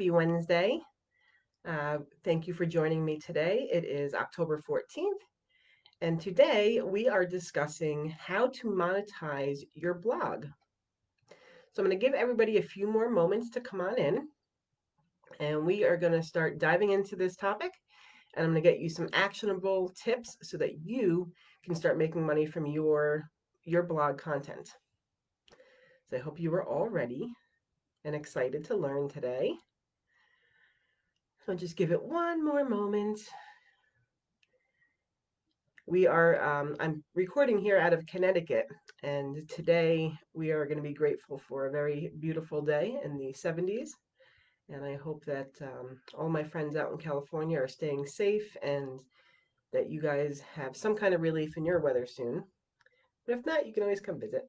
happy Wednesday. Thank you for joining me today. It is October 14th, and today we are discussing how to monetize your blog. So I'm going to give everybody a few more moments to come on in, and we are going to start diving into this topic. And I'm going to get you some actionable tips so that you can start making money from your blog content. So I hope you are all ready and excited to learn today. So just give it one more moment. I'm recording here out of Connecticut, and today we are going to be grateful for a very beautiful day in the 70s. And I hope that all my friends out in California are staying safe and that you guys have some kind of relief in your weather soon. But if not, you can always come visit.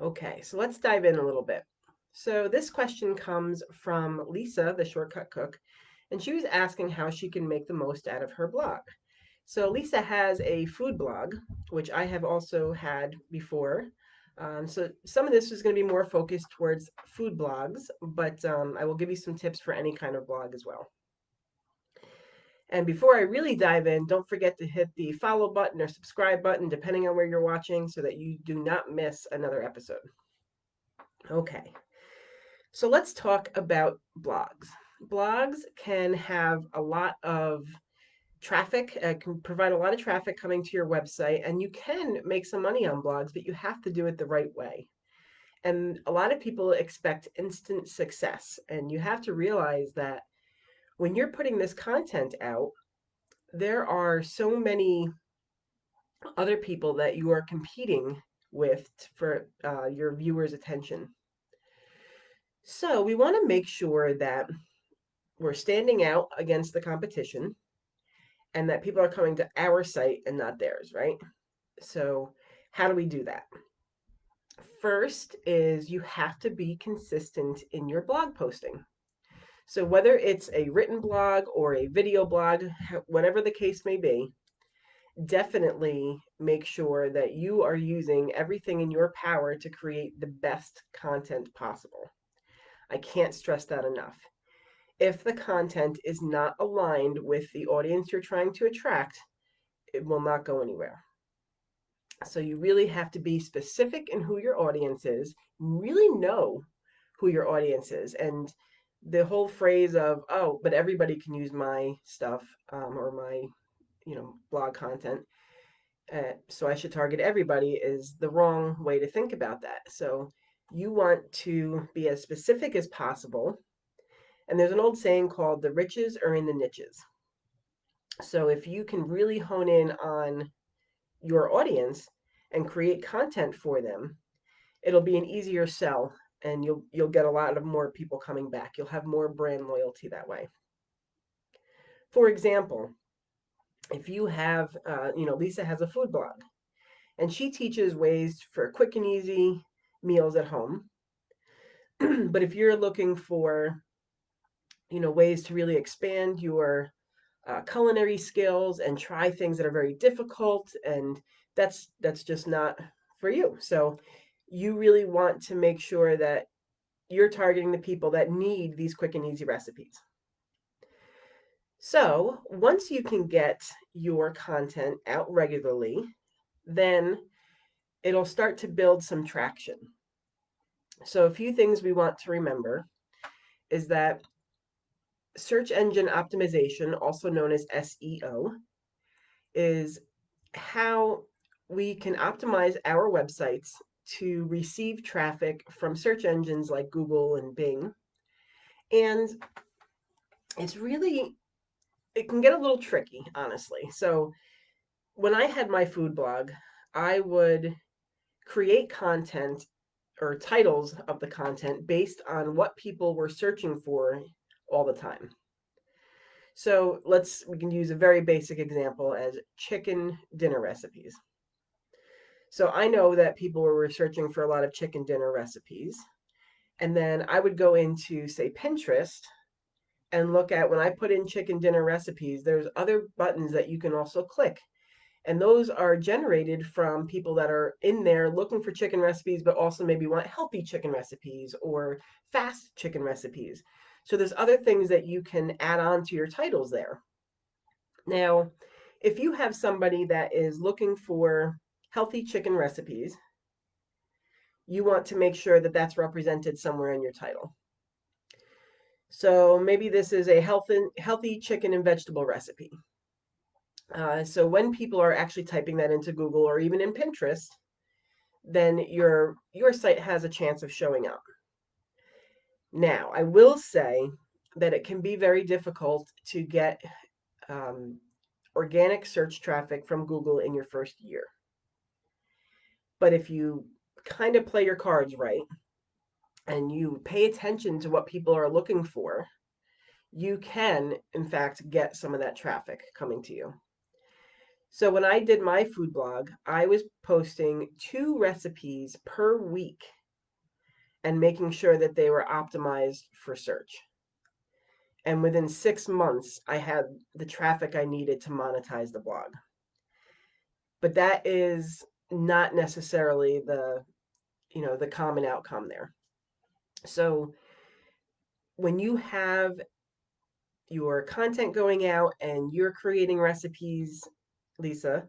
Okay, so let's dive in a little bit. So this question comes from Lisa, the Shortcut Cook, and she was asking how she can make the most out of her blog. So Lisa has a food blog, which I have also had before. So some of this is going to be more focused towards food blogs, but I will give you some tips for any kind of blog as well. And before I really dive in, don't forget to hit the follow button or subscribe button, depending on where you're watching, so that you do not miss another episode. Okay, so let's talk about blogs. Blogs can have a lot of traffic, can provide a lot of traffic coming to your website, and you can make some money on blogs, but you have to do it the right way. And a lot of people expect instant success, and you have to realize that when you're putting this content out, there are so many other people that you are competing with for your viewers' attention. So we want to make sure that we're standing out against the competition and that people are coming to our site and not theirs, right? So, how do we do that? First is you have to be consistent in your blog posting. So, whether it's a written blog or a video blog, whatever the case may be, definitely make sure that you are using everything in your power to create the best content possible. I can't stress that enough. If the content is not aligned with the audience you're trying to attract, it will not go anywhere. So you really have to be specific in who your audience is, really know who your audience is. And the whole phrase of, oh, but everybody can use my stuff or my, blog content. So I should target everybody is the wrong way to think about that. So you want to be as specific as possible. And there's an old saying called the riches are in the niches. So if you can really hone in on your audience and create content for them, it'll be an easier sell and you'll get a lot of more people coming back. You'll have more brand loyalty that way. For example, if you have, Lisa has a food blog and she teaches ways for quick and easy meals at home. But if you're looking for, ways to really expand your culinary skills and try things that are very difficult, and that's just not for you. So you really want to make sure that you're targeting the people that need these quick and easy recipes. So once you can get your content out regularly, then it'll start to build some traction. So a few things we want to remember is that search engine optimization, also known as SEO, is how we can optimize our websites to receive traffic from search engines like Google and Bing. And it can get a little tricky, honestly. So when I had my food blog, I would create content or titles of the content based on what people were searching for all the time. So we can use a very basic example as chicken dinner recipes. So I know that people were searching for a lot of chicken dinner recipes. And then I would go into, say, Pinterest and look at when I put in chicken dinner recipes, there's other buttons that you can also click. And those are generated from people that are in there looking for chicken recipes, but also maybe want healthy chicken recipes or fast chicken recipes. So there's other things that you can add on to your titles there. Now, if you have somebody that is looking for healthy chicken recipes, you want to make sure that that's represented somewhere in your title. So maybe this is a healthy chicken and vegetable recipe. So when people are actually typing that into Google or even in Pinterest, then your site has a chance of showing up. Now, I will say that it can be very difficult to get um, organic search traffic from Google in your first year. But if you kind of play your cards right and you pay attention to what people are looking for, you can, in fact, get some of that traffic coming to you. So when I did my food blog, I was posting 2 recipes per week and making sure that they were optimized for search. And within 6 months, I had the traffic I needed to monetize the blog. But that is not necessarily the common outcome there. So when you have your content going out and you're creating recipes, Lisa,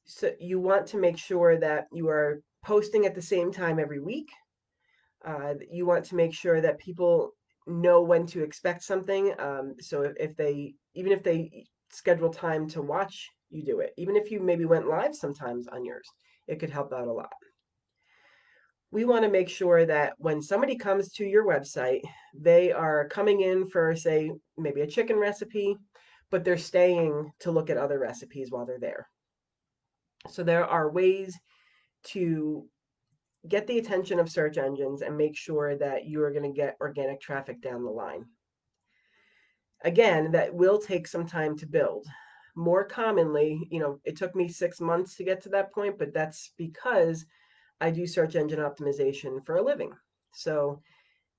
so you want to make sure that you are posting at the same time every week. You want to make sure that people know when to expect something. So even if they schedule time to watch, you do it. Even if you maybe went live sometimes on yours, it could help out a lot. We want to make sure that when somebody comes to your website, they are coming in for, say, maybe a chicken recipe, but they're staying to look at other recipes while they're there. So there are ways to get the attention of search engines and make sure that you are going to get organic traffic down the line. Again, that will take some time to build. More commonly, it took me 6 months to get to that point, but that's because I do search engine optimization for a living. So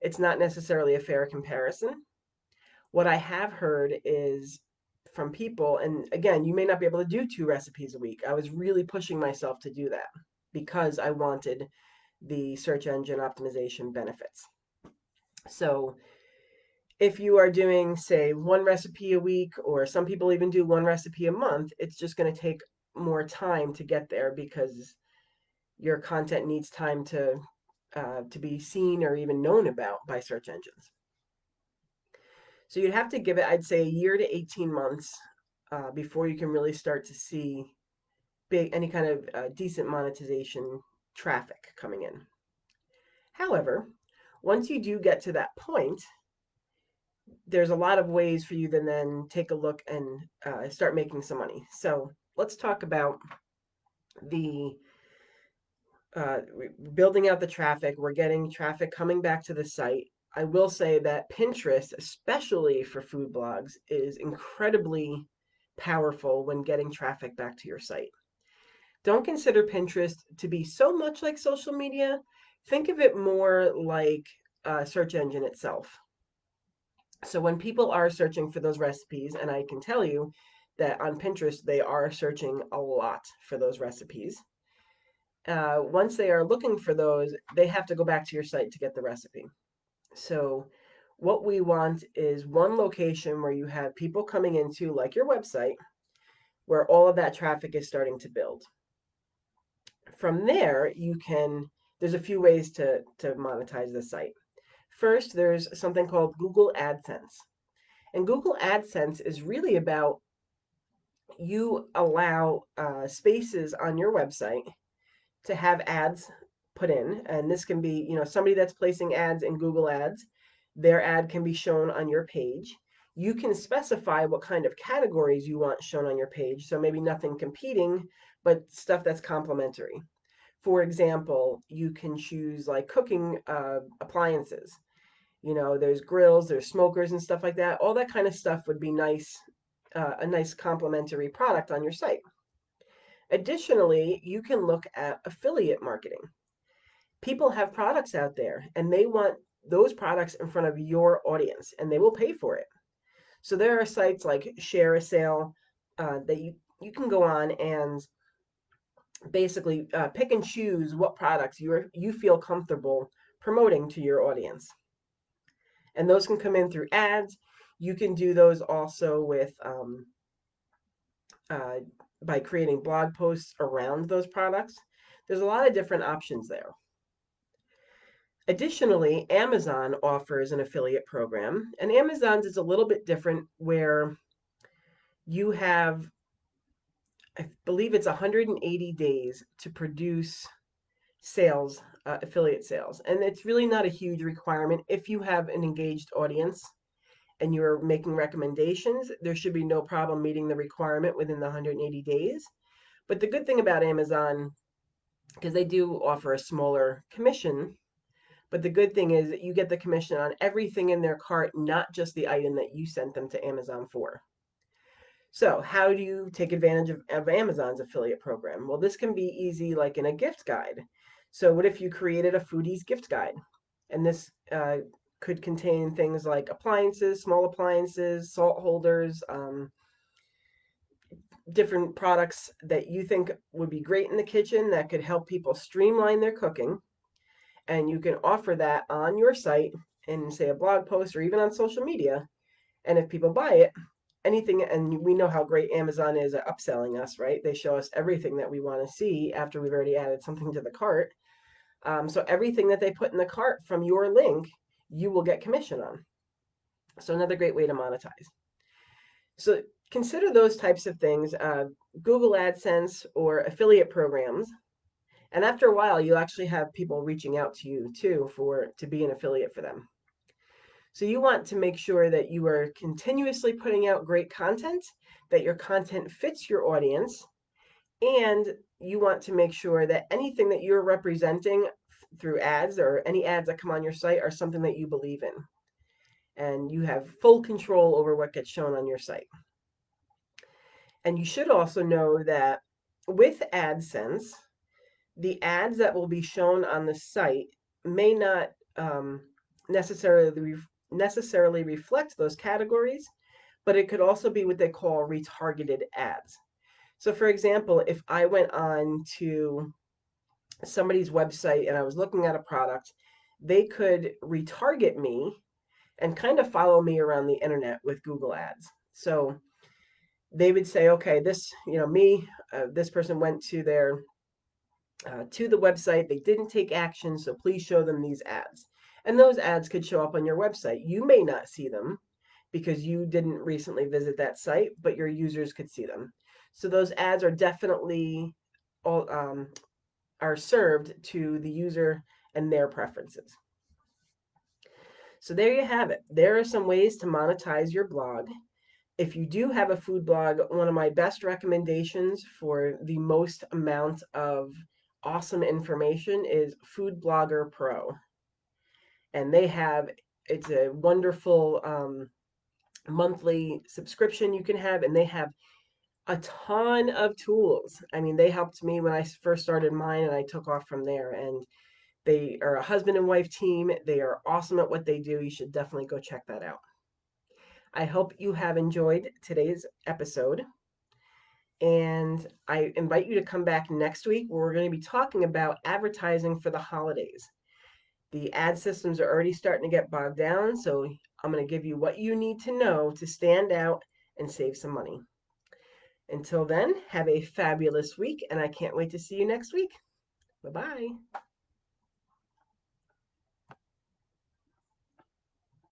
it's not necessarily a fair comparison. What I have heard is from people, and again, you may not be able to do 2 recipes a week. I was really pushing myself to do that because I wanted the search engine optimization benefits. So if you are doing, say, 1 recipe a week, or some people even do 1 recipe a month, it's just going to take more time to get there because your content needs time to be seen or even known about by search engines. So you'd have to give it, I'd say, a year to 18 months before you can really start to see any kind of decent monetization traffic coming in. However, once you do get to that point, there's a lot of ways for you to then take a look and start making some money. So let's talk about the building out the traffic. We're getting traffic coming back to the site. I will say that Pinterest, especially for food blogs, is incredibly powerful when getting traffic back to your site. Don't consider Pinterest to be so much like social media. Think of it more like a search engine itself. So when people are searching for those recipes, and I can tell you that on Pinterest, they are searching a lot for those recipes. Once they are looking for those, they have to go back to your site to get the recipe. So what we want is one location where you have people coming into, like your website, where all of that traffic is starting to build. From there, there's a few ways to monetize the site. First, there's something called Google AdSense. And Google AdSense is really about you allow spaces on your website to have ads put in. And this can be, somebody that's placing ads in Google Ads, their ad can be shown on your page. You can specify what kind of categories you want shown on your page. So maybe nothing competing, but stuff that's complementary. For example, you can choose like cooking appliances. There's grills, there's smokers and stuff like that. All that kind of stuff would be nice, a nice complementary product on your site. Additionally, you can look at affiliate marketing. People have products out there and they want those products in front of your audience and they will pay for it. So there are sites like Share a Sale that you can go on and basically pick and choose what products you feel comfortable promoting to your audience. And those can come in through ads. You can do those also with uh, by creating blog posts around those products. There's a lot of different options there. Additionally, Amazon offers an affiliate program, and Amazon's is a little bit different where you have, I believe it's 180 days to produce sales, affiliate sales. And it's really not a huge requirement. If you have an engaged audience and you're making recommendations, there should be no problem meeting the requirement within the 180 days. But the good thing about Amazon, because they do offer a smaller commission, but the good thing is that you get the commission on everything in their cart, not just the item that you sent them to Amazon for. So, how do you take advantage of Amazon's affiliate program? Well, this can be easy, like in a gift guide. So, what if you created a foodie's gift guide? And this could contain things like appliances, small appliances, salt holders, different products that you think would be great in the kitchen that could help people streamline their cooking. And you can offer that on your site in, say, a blog post or even on social media. And if people buy it, anything, and we know how great Amazon is at upselling us, right? They show us everything that we want to see after we've already added something to the cart. So everything that they put in the cart from your link, you will get commission on. So another great way to monetize. So consider those types of things, Google AdSense or affiliate programs. And after a while, you'll actually have people reaching out to you too to be an affiliate for them. So you want to make sure that you are continuously putting out great content, that your content fits your audience, and you want to make sure that anything that you're representing through ads or any ads that come on your site are something that you believe in. And you have full control over what gets shown on your site. And you should also know that with AdSense, the ads that will be shown on the site may not necessarily necessarily reflect those categories, but it could also be what they call retargeted ads. So, for example, if I went on to somebody's website and I was looking at a product, they could retarget me and kind of follow me around the internet with Google Ads. So they would say, okay, this person went to the website. They didn't take action, so please show them these ads. And those ads could show up on your website. You may not see them because you didn't recently visit that site, but your users could see them. So those ads are definitely all, are served to the user and their preferences. So there you have it. There are some ways to monetize your blog. If you do have a food blog, one of my best recommendations for the most amount of awesome information is Food Blogger Pro. And it's a wonderful monthly subscription you can have, and they have a ton of tools. I mean, they helped me when I first started mine, and I took off from there. And they are a husband and wife team. They are awesome at what they do. You should definitely go check that out. I hope you have enjoyed today's episode. And I invite you to come back next week where we're going to be talking about advertising for the holidays. The ad systems are already starting to get bogged down, so I'm going to give you what you need to know to stand out and save some money. Until then, have a fabulous week, and I can't wait to see you next week. Bye bye.